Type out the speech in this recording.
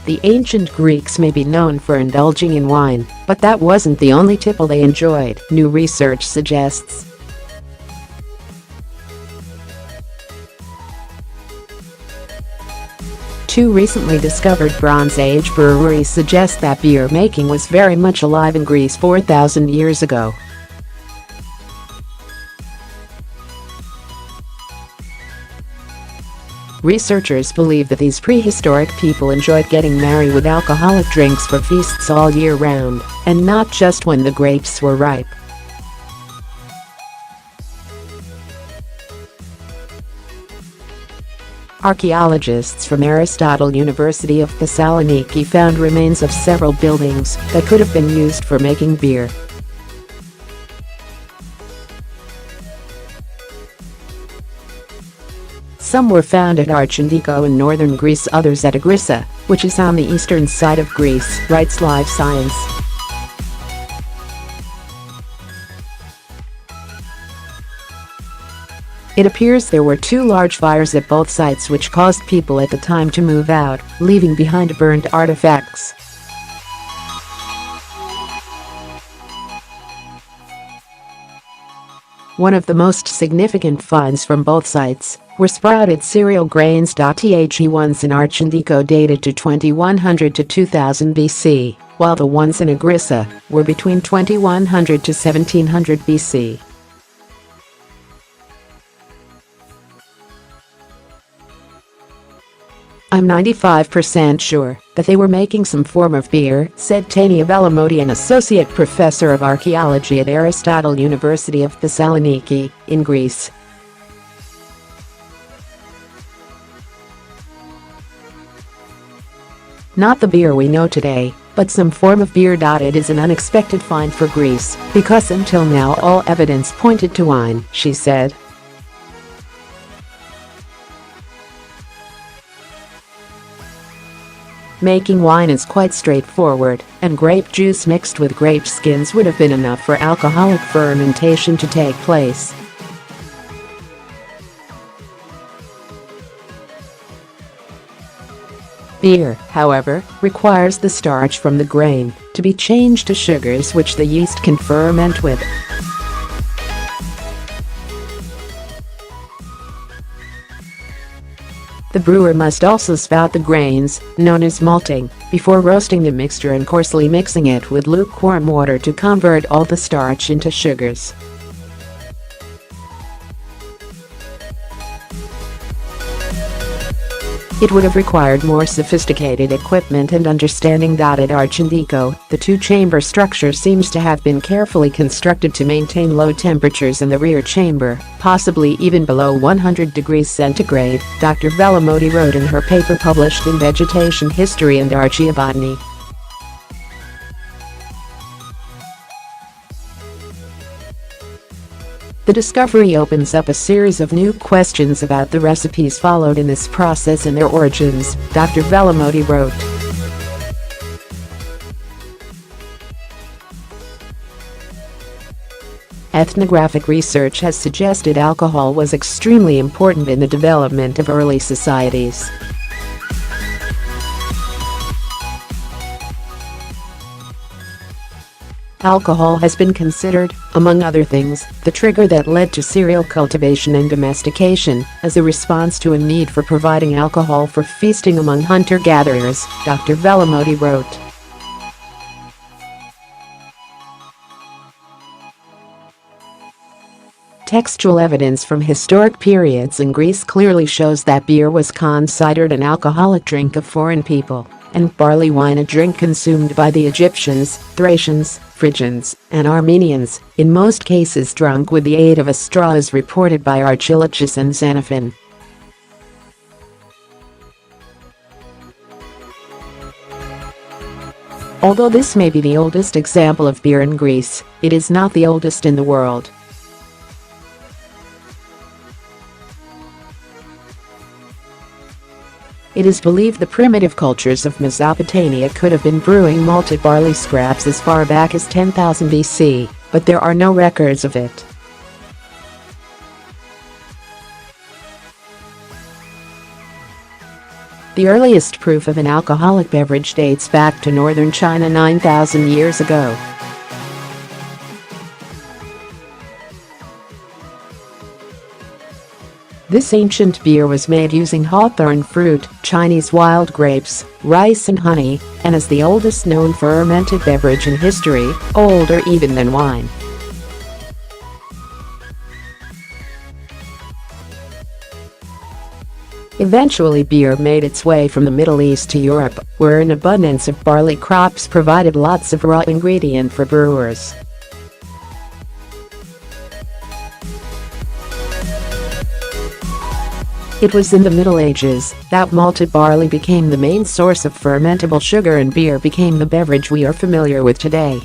The ancient Greeks may be known for indulging in wine, but that wasn't the only tipple they enjoyed, new research suggests. Two recently discovered Bronze Age breweries suggest that beer making was very much alive in Greece 4,000 years ago. Researchers believe that these prehistoric people enjoyed getting merry with alcoholic drinks for feasts all year round, and not just when the grapes were ripe. Archaeologists from Aristotle University of Thessaloniki found remains of several buildings that could have been used for making beer. Some were found at Archondiko in northern Greece, others at Agrissa, which is on the eastern side of Greece, writes Live Science. It appears there were two large fires at both sites which caused people at the time to move out, leaving behind burnt artifacts. One of the most significant finds from both sites were sprouted cereal grains.The ones in Archondiko dated to 2100 to 2000 BC, while the ones in Agrissa were between 2100 to 1700 BC. "I'm 95% sure that they were making some form of beer," said Tania Valamoti, an associate professor of archaeology at Aristotle University of Thessaloniki, in Greece. "Not the beer we know today, but some form of beer. It is an unexpected find for Greece, because until now all evidence pointed to wine," she said. Making wine is quite straightforward, and grape juice mixed with grape skins would have been enough for alcoholic fermentation to take place. Beer, however, requires the starch from the grain to be changed to sugars which the yeast can ferment with. The brewer must also spout the grains, known as malting, before roasting the mixture and coarsely mixing it with lukewarm water to convert all the starch into sugars. It would have required more sophisticated equipment and understanding. At Archondiko, the two-chamber structure seems to have been carefully constructed to maintain low temperatures in the rear chamber, possibly even below 100 degrees centigrade, Dr. Valamoti wrote in her paper published in Vegetation History and Archaeobotany. The discovery opens up a series of new questions about the recipes followed in this process and their origins, Dr. Valamoti wrote. Ethnographic research has suggested alcohol was extremely important in the development of early societies. Alcohol has been considered, among other things, the trigger that led to cereal cultivation and domestication, as a response to a need for providing alcohol for feasting among hunter-gatherers, Dr. Valamoti wrote. Textual evidence from historic periods in Greece clearly shows that beer was considered an alcoholic drink of foreign people, and barley wine a drink consumed by the Egyptians, Thracians, Phrygians, and Armenians, in most cases drunk with the aid of a straw, as reported by Archaeologists and Xenophon. Although this may be the oldest example of beer in Greece, it is not the oldest in the world. It is believed the primitive cultures of Mesopotamia could have been brewing malted barley scraps as far back as 10,000 BC, but there are no records of it. The earliest proof of an alcoholic beverage dates back to northern China 9,000 years ago. This ancient beer was made using hawthorn fruit, Chinese wild grapes, rice and honey, and is the oldest known fermented beverage in history, older even than wine. Eventually beer made its way from the Middle East to Europe, where an abundance of barley crops provided lots of raw ingredient for brewers. It was in the Middle Ages that malted barley became the main source of fermentable sugar and beer became the beverage we are familiar with today.